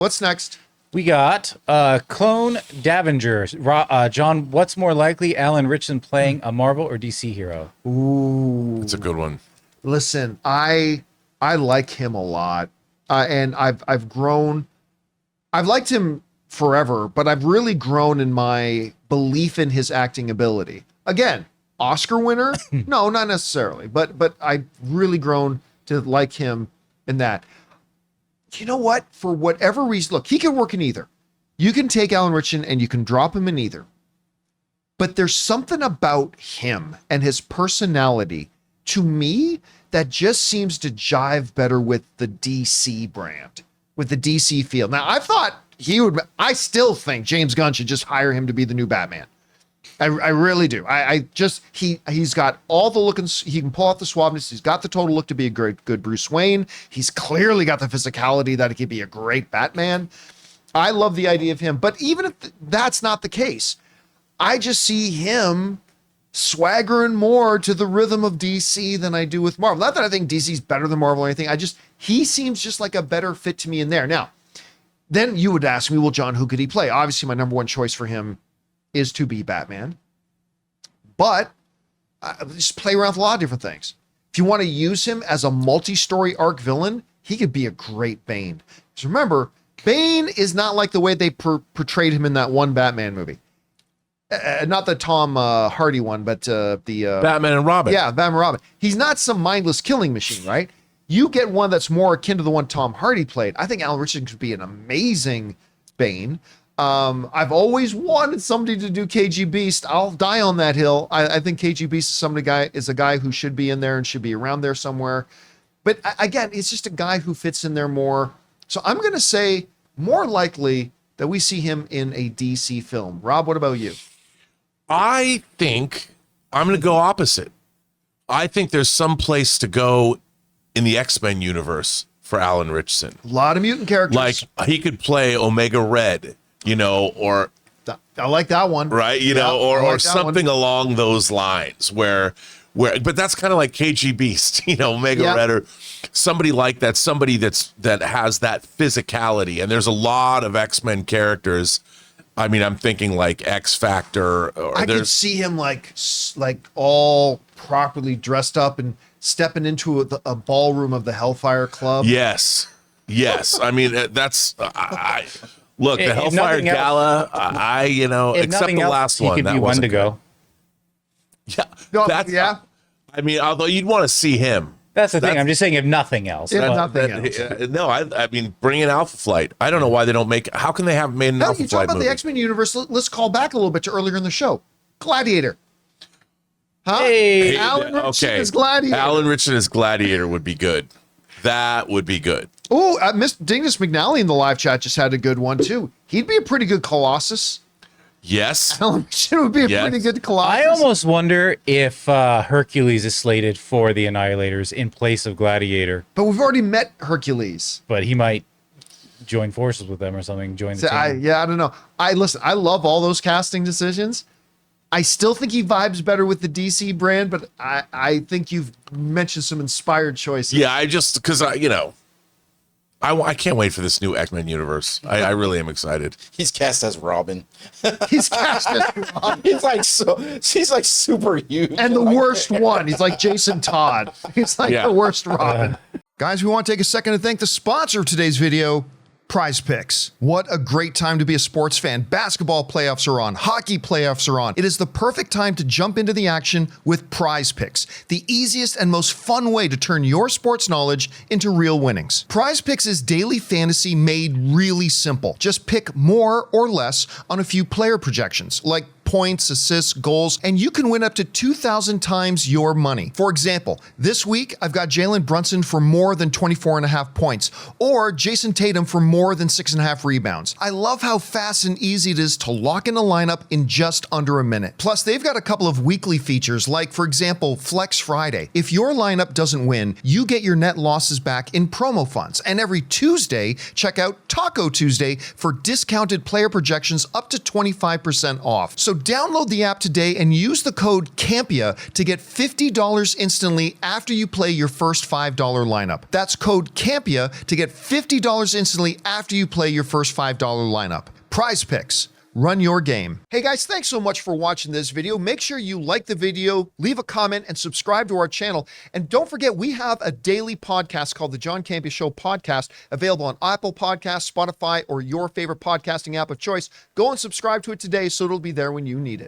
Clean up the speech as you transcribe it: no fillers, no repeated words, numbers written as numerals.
What's next? We got Clone Davenger. John, what's more likely, Alan Ritchson playing a Marvel or DC hero? Ooh, It's a good one. listen, I like him a lot, and I've grown. I've liked him forever, but I've really grown in my belief in his acting ability. Again, Oscar winner? No, not necessarily, but I've really grown to like him in that. You know what? For whatever reason, look, he can work in either. You can take Alan Ritchson and you can drop him in either. But there's something about him and his personality, to me, that just seems to jive better with the DC brand, with the DC feel. Now, I still think James Gunn should just hire him to be the new Batman. I really do. He's got all the look, and he can pull off the suaveness. He's got the total look to be a good Bruce Wayne. He's clearly got the physicality that he could be a great Batman. I love the idea of him. But even if that's not the case, I just see him swaggering more to the rhythm of DC than I do with Marvel. Not that I think DC's better than Marvel or anything. He seems just like a better fit to me in there. Now, then you would ask me, well, John, who could he play? Obviously, my number one choice for him is to be Batman. But just play around with a lot of different things. If you want to use him as a multi-story arc villain, he could be a great Bane. Because remember, Bane is not like the way they portrayed him in that one Batman movie. Not the Tom Hardy one, but the Batman and Robin. Yeah, Batman and Robin. He's not some mindless killing machine, right? You get one that's more akin to the one Tom Hardy played. I think Alan Ritchson could be an amazing Bane. I've always wanted somebody to do KG Beast. I'll die on that hill. I think KG Beast is a guy who should be in there and should be around there somewhere. But again, it's just a guy who fits in there more. So I'm going to say more likely that we see him in a DC film. Rob, what about you? I think I'm going to go opposite. I think there's some place to go in the X-Men universe for Alan Ritchson. A lot of mutant characters. Like he could play Omega Red, or I like that one. Right, or something along those lines where but that's kind of like KG Beast, Omega Red, or somebody like that, somebody that has that physicality. And there's a lot of X-Men characters. I mean, I'm thinking like X Factor. I could see him like all properly dressed up and stepping into a ballroom of the Hellfire Club. Yes. I mean, that's look, the Hellfire Gala. Except the last one, he could be one to go. Yeah, I mean, although you'd want to see him. That's the thing. I'm just saying, if nothing else. No, I mean, bring in Alpha Flight. I don't know why they don't make. How can they have made an Alpha Flight movie? You talk about the X-Men universe. Let's call back a little bit to earlier in the show. Gladiator. Huh? Hey, Alan Ritchson is Gladiator. Alan Ritchson as Gladiator would be good. That would be good. Oh, Miss Dingus McNally in the live chat just had a good one too. He'd be a pretty good Colossus. Yes. Alan Ritchson would be a pretty good Colossus. I almost wonder if Hercules is slated for the Annihilators in place of Gladiator. But we've already met Hercules. But he might join forces with them or something. Join the team. I don't know. I love all those casting decisions. I still think he vibes better with the DC brand, but I think you've mentioned some inspired choices. Yeah, because I can't wait for this new X-Men universe. I really am excited. He's cast as Robin. He's cast as Robin. He's like super huge. And the worst one. He's like Jason Todd. He's like the worst Robin. Guys, we want to take a second to thank the sponsor of today's video, PrizePicks. What a great time to be a sports fan. Basketball playoffs are on. Hockey playoffs are on. It is the perfect time to jump into the action with PrizePicks, the easiest and most fun way to turn your sports knowledge into real winnings. PrizePicks is daily fantasy made really simple. Just pick more or less on a few player projections, like points, assists, goals, and you can win up to 2,000 times your money. For example, this week, I've got Jalen Brunson for more than 24.5 points, or Jason Tatum for more than 6.5 rebounds. I love how fast and easy it is to lock in a lineup in just under a minute. Plus, they've got a couple of weekly features, like, for example, Flex Friday. If your lineup doesn't win, you get your net losses back in promo funds. And every Tuesday, check out Taco Tuesday for discounted player projections up to 25% off. So download the app today and use the code CAMPEA to get $50 instantly after you play your first $5 lineup. That's code CAMPEA to get $50 instantly after you play your first $5 lineup. PrizePicks. Run your game. Hey guys, thanks so much for watching this video. Make sure you like the video, leave a comment, and subscribe to our channel. And don't forget, we have a daily podcast called the John Campea Show podcast, available on Apple Podcasts, Spotify, or your favorite podcasting app of choice. Go and subscribe to it today so it'll be there when you need it.